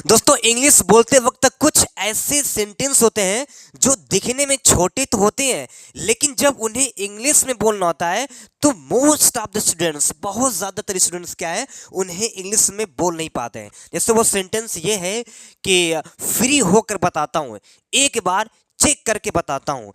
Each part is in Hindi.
दोस्तों इंग्लिश बोलते वक्त कुछ ऐसे सेंटेंस होते हैं जो दिखने में छोटे तो होते हैं, लेकिन जब उन्हें इंग्लिश में बोलना होता है तो मोस्ट ऑफ द स्टूडेंट्स, बहुत ज़्यादातर स्टूडेंट्स क्या है, उन्हें इंग्लिश में बोल नहीं पाते हैं। जैसे वो सेंटेंस ये है कि फ्री होकर बताता हूँ, एक बार चेक करके बताता हूँ,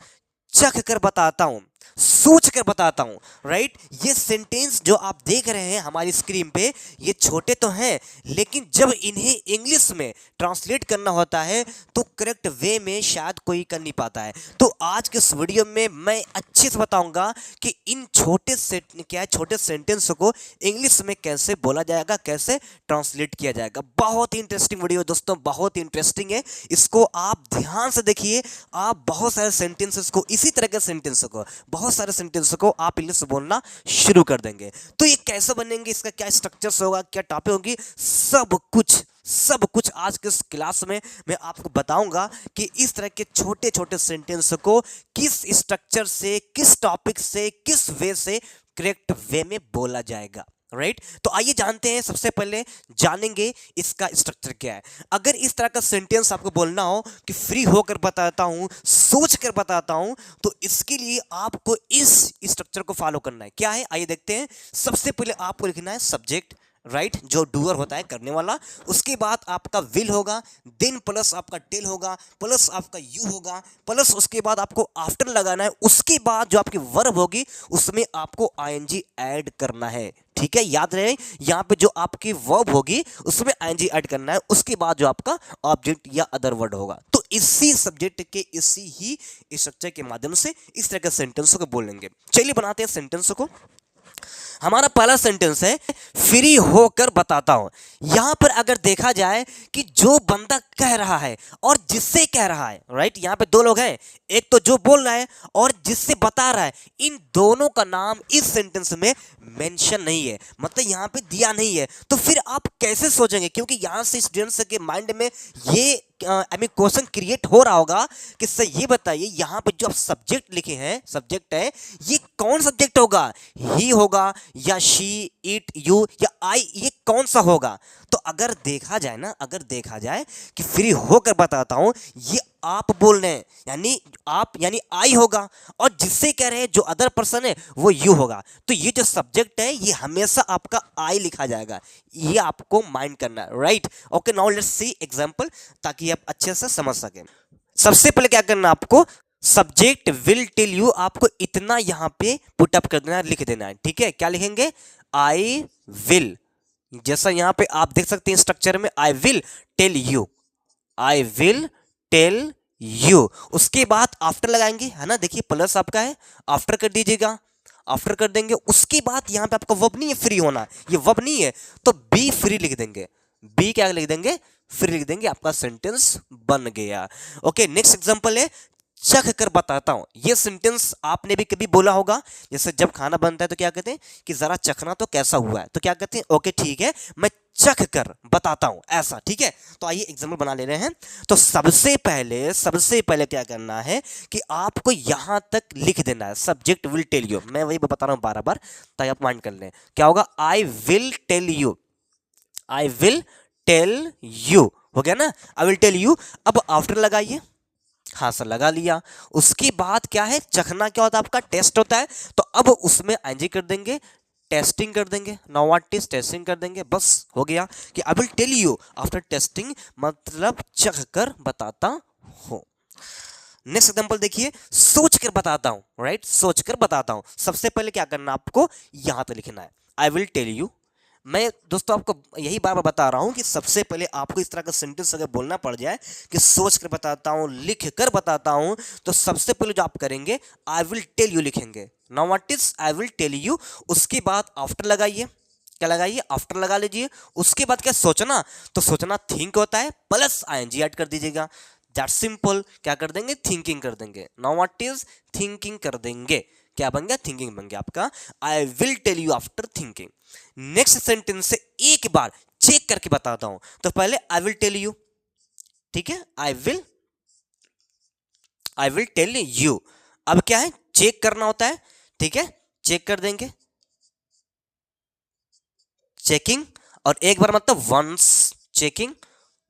चख कर बताता हूँ, सोच कर बताता हूँ। राइट, ये सेंटेंस जो आप देख रहे हैं हमारी स्क्रीन पे, ये छोटे तो हैं, लेकिन जब इन्हें इंग्लिश में ट्रांसलेट करना होता है तो करेक्ट वे में शायद कोई कर नहीं पाता है। तो आज के इस वीडियो में मैं अच्छे से बताऊंगा कि इन छोटे सेंटेंस को इंग्लिश में कैसे बोला जाएगा, कैसे ट्रांसलेट किया जाएगा। बहुत ही इंटरेस्टिंग वीडियो दोस्तों, बहुत ही इंटरेस्टिंग है, इसको आप ध्यान से देखिए। आप बहुत सारे सेंटेंसेस को, इसी तरह के सेंटेंस को, बहुत सारे सेंटेंस को आप इंग्लिश में बोलना शुरू कर देंगे। तो ये कैसे बनेंगे, इसका क्या स्ट्रक्चर्स होगा, क्या टॉपिक होगी, सब कुछ आज के इस क्लास में मैं आपको बताऊंगा कि इस तरह के छोटे छोटे सेंटेंस को किस स्ट्रक्चर से, किस टॉपिक से, किस वे से करेक्ट वे में बोला जाएगा। राइट, तो आइए जानते हैं। सबसे पहले जानेंगे इसका स्ट्रक्चर क्या है। अगर इस तरह का सेंटेंस आपको बोलना हो कि फ्री होकर बताता हूं, सोच कर बताता हूं, तो इसके लिए आपको इस स्ट्रक्चर को फॉलो करना है। क्या है, आइए देखते हैं। सबसे पहले आपको लिखना है सब्जेक्ट, राइट, जो डूअर होता है, करने वाला। उसके बाद आपका विल होगा, देन प्लस आपका टेल होगा, प्लस आपका यू होगा, प्लस उसके बाद आपको आफ्टर लगाना है। उसके बाद जो आपकी वर्ब होगी उसमें आपको आईएनजी ऐड करना है। ठीक है, याद रहे, यहां पे जो आपकी वर्ब होगी उसमें आईएनजी ऐड करना है। उसके बाद जो आपका ऑब्जेक्ट या अदर वर्ड होगा। तो इसी सब्जेक्ट के, इसी ही स्ट्रक्चर के माध्यम से इस तरह के सेंटेंस को बोलेंगे। चलिए बनाते हैं सेंटेंस को। हमारा पहला सेंटेंस है फ्री होकर बताता हूं। यहां पर अगर देखा जाए कि जो बंदा कह रहा है और जिससे कह रहा है, राइट, यहां पे दो लोग हैं, एक तो जो बोल रहा है और जिससे बता रहा है, इन दोनों का नाम इस सेंटेंस में मेंशन नहीं है, मतलब यहां पे दिया नहीं है। तो फिर आप कैसे सोचेंगे, क्योंकि यहां से स्टूडेंट्स के माइंड में ये क्वेश्चन क्रिएट हो रहा होगा कि सर ये बताइए, यहां पे जो आप सब्जेक्ट लिखे हैं, सब्जेक्ट है, ये कौन सब्जेक्ट होगा, ही होगा या शी, इट, यू या आई, ये कौन सा होगा। तो अगर देखा जाए ना, अगर देखा जाए कि फ्री होकर बताता हूं, ये आप बोल रहे हैं, यानी आप यानी आई होगा, और जिससे कह रहे हैं जो अदर पर्सन है वो यू होगा। तो ये जो सब्जेक्ट है ये हमेशा आपका आई लिखा जाएगा, ये आपको माइंड करना है। Right, okay, now let's see example, ताकि आप अच्छे से समझ सकें। सबसे पहले क्या करना है आपको, सब्जेक्ट विल टेल यू, आपको इतना यहां पे पुट अप कर देना है, लिख देना है। ठीक है, क्या लिखेंगे, आई विल, जैसा यहां पे आप देख सकते हैं स्ट्रक्चर में, I will tell you, I will tell you. उसके बाद आफ्टर लगाएंगे, है ना, देखिए प्लस आपका है, आफ्टर कर दीजिएगा, आफ्टर कर देंगे। उसके बाद यहां पे आपका वर्ब नहीं है फ्री होना, ये वर्ब नहीं है, तो बी फ्री लिख देंगे, बी क्या लिख देंगे, फ्री लिख देंगे, आपका सेंटेंस बन गया। ओके, नेक्स्ट एग्जांपल है चख कर बताता हूं। ये सेंटेंस आपने भी कभी बोला होगा, जैसे जब खाना बनता है तो क्या कहते हैं कि जरा चखना तो कैसा हुआ है, तो क्या कहते हैं, ओके ठीक है, मैं चख कर बताता हूं, ऐसा। ठीक है, तो आइए एग्जांपल बना ले रहे हैं। तो सबसे पहले क्या करना है कि आपको यहां तक लिख देना है, सब्जेक्ट विल टेल यू। मैं वही बता रहा हूं बार बार, ताकि आप माइंड कर लें। क्या होगा, I will tell you, I will tell you, हो गया ना, आई विल टेल यू। अब आफ्टर लगाइए, हाँ सर लगा लिया। उसके बाद क्या है, चखना क्या होता है, आपका टेस्ट होता है, तो अब उसमें आईएनजी कर देंगे, टेस्टिंग कर देंगे, नाउ व्हाट इज टेस्टिंग कर देंगे, बस हो गया कि I will tell you after testing, मतलब चख कर बताता हूं। नेक्स्ट एग्जांपल देखिए, सोच कर बताता हूं, राइट, सोच कर बताता हूं। सबसे पहले क्या करना आपको, यहां तक लिखना है, आई विल टेल यू। मैं दोस्तों आपको यही बार बार बता रहा हूं कि सबसे पहले आपको इस तरह का सेंटेंस अगर बोलना पड़ जाए कि सोच कर बताता हूं, लिख कर बताता हूं, तो सबसे पहले जो आप करेंगे आई विल टेल यू लिखेंगे। Now what is I will tell you. उसके बाद आफ्टर लगाइए, क्या लगाइए, आफ्टर लगा लीजिए। उसके बाद क्या सोचना, तो सोचना थिंक होता है, प्लस आईएनजी ऐड कर दीजिएगा, दैट सिंपल। क्या कर देंगे, थिंकिंग कर देंगे। नाउ व्हाट इज थिंकिंग कर देंगे, क्या बन गया, थिंकिंग बन गया आपका, I will tell you after thinking. Next sentence से एक बार चेक करके बताता हूं, तो पहले आई विल टेल यू, ठीक है, आई विल टेल यू। अब क्या है, चेक करना होता है, ठीक है, चेक कर देंगे, चेकिंग, और एक बार मतलब वंस, चेकिंग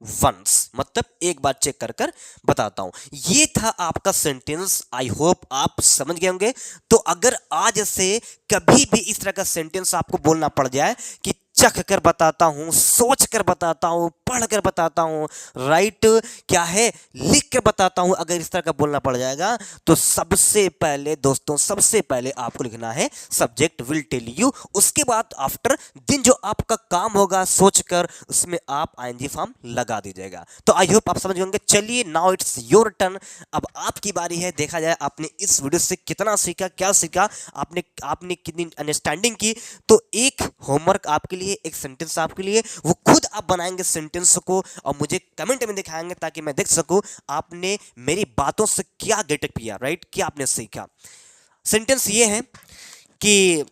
वंस, मतलब एक बार चेक कर कर बताता हूं। ये था आपका सेंटेंस, आई होप आप समझ गए होंगे। तो अगर आज से कभी भी इस तरह का सेंटेंस आपको बोलना पड़ जाए कि चख कर बताता हूं, सोच कर बताता हूं, पढ़ कर बताता हूं, राइट, क्या है, लिख कर बताता हूं, अगर इस तरह का बोलना पड़ जाएगा तो सबसे पहले दोस्तों, सबसे पहले आपको लिखना है सब्जेक्ट विल टेल यू। उसके बाद आफ्टर दिन जो आपका काम होगा सोचकर, उसमें आप आईएनजी फॉर्म लगा दीजिएगा। तो आई होप आप समझ होंगे। चलिए नाउ इट्स योर टर्न, अब आपकी बारी है। देखा जाए आपने इस वीडियो से कितना सीखा, क्या सीखा, आपने आपने कितनी अंडरस्टैंडिंग की। तो एक होमवर्क आपके लिए, एक सेंटेंस आपके लिए, वो खुद आप बनाएंगे सेंटेंस को और मुझे कमेंट में दिखाएंगे ताकि मैं देख सकूं आपने मेरी बातों से क्या गेटअप किया, राइट, क्या आपने सीखा। सेंटेंस ये है कि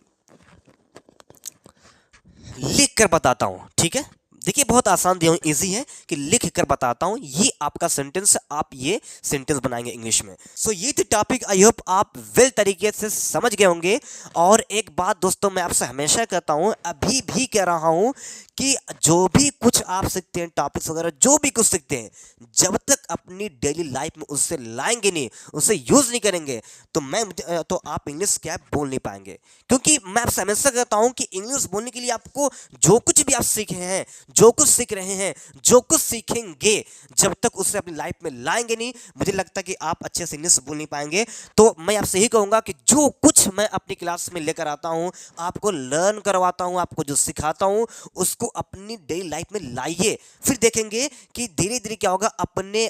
लिख कर बताता हूं, ठीक है। देखिए बहुत आसान दिया हूं, इजी है कि लिख कर बताता हूं, ये आपका सेंटेंस, आप ये सेंटेंस बनाएंगे इंग्लिश में। सो ये थी टॉपिक, आई होप आप वेल तरीके से समझ गए होंगे। और एक बात दोस्तों मैं आपसे हमेशा कहता हूं, अभी भी कह रहा हूं कि जो भी कुछ आप सीखते हैं, टॉपिक्स वगैरह जो भी कुछ सीखते हैं, जब तक अपनी डेली लाइफ में उससे लाएंगे नहीं, उससे यूज नहीं करेंगे, तो आप इंग्लिश क्या बोल नहीं पाएंगे। क्योंकि मैं आपसे हमेशा कहता हूं कि इंग्लिश बोलने के लिए आपको जो कुछ भी आप सीखे हैं, जो कुछ सीख रहे हैं, जो कुछ सीखेंगे, जब तक उसे अपनी लाइफ में लाएंगे नहीं, मुझे लगता है कि आप अच्छे से इंग्लिश बोल नहीं पाएंगे। तो मैं आपसे यही कहूंगा कि जो कुछ मैं अपनी क्लास में लेकर आता हूं, आपको लर्न करवाता हूं, आपको जो सिखाता हूं, उसको अपनी डेली लाइफ में लाइए। फिर देखेंगे कि धीरे धीरे क्या होगा, अपने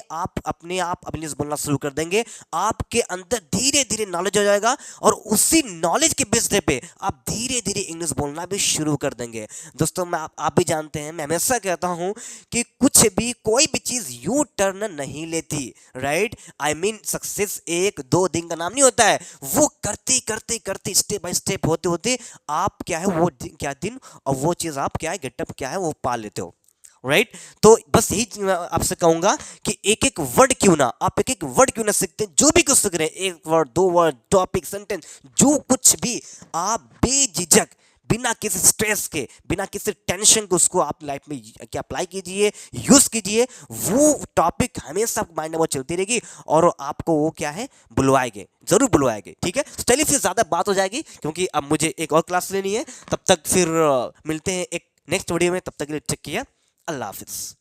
आप इंग्लिश बोलना शुरू कर देंगे। आपके अंदर धीरे धीरे नॉलेज हो जाएगा और उसी नॉलेज के बेस पे आप धीरे धीरे इंग्लिश बोलना भी शुरू कर देंगे। दोस्तों आप भी जानते हैं, मैं हमेशा कहता हूं कि कुछ भी, कोई भी चीज यू टर्न नहीं लेती, राइट। आई मीन सक्सेस एक दो दिन का नाम नहीं होता है, वो करते करते करते स्टेप बाय स्टेप होते होते आप क्या है वो क्या दिन और वो चीज आप क्या है गेटअप क्या है वो पा लेते हो, राइट। तो बस यही मैं आपसे कहूंगा कि एक एक वर्ड क्यों ना, आप एक एक वर्ड क्यों ना सीखते हैं, जो भी कुछ सीख रहे हैं, एक वर्ड, दो वर्ड, टॉपिक, सेंटेंस, जो कुछ भी, आप बेझिझक, बिना किसी स्ट्रेस के, बिना किसी टेंशन के उसको आप लाइफ में क्या अप्लाई कीजिए, यूज कीजिए। वो टॉपिक हमेशा माइंड में वो चलती रहेगी और आपको वो क्या है बुलवाएंगे, जरूर बुलवाएंगे, ठीक है। तो चलिए फिर ज्यादा बात हो जाएगी क्योंकि अब मुझे एक और क्लास लेनी है। तब तक फिर मिलते हैं एक नेक्स्ट वीडियो में, तब तक के लिए टेक केयर, अल्लाह हाफिज।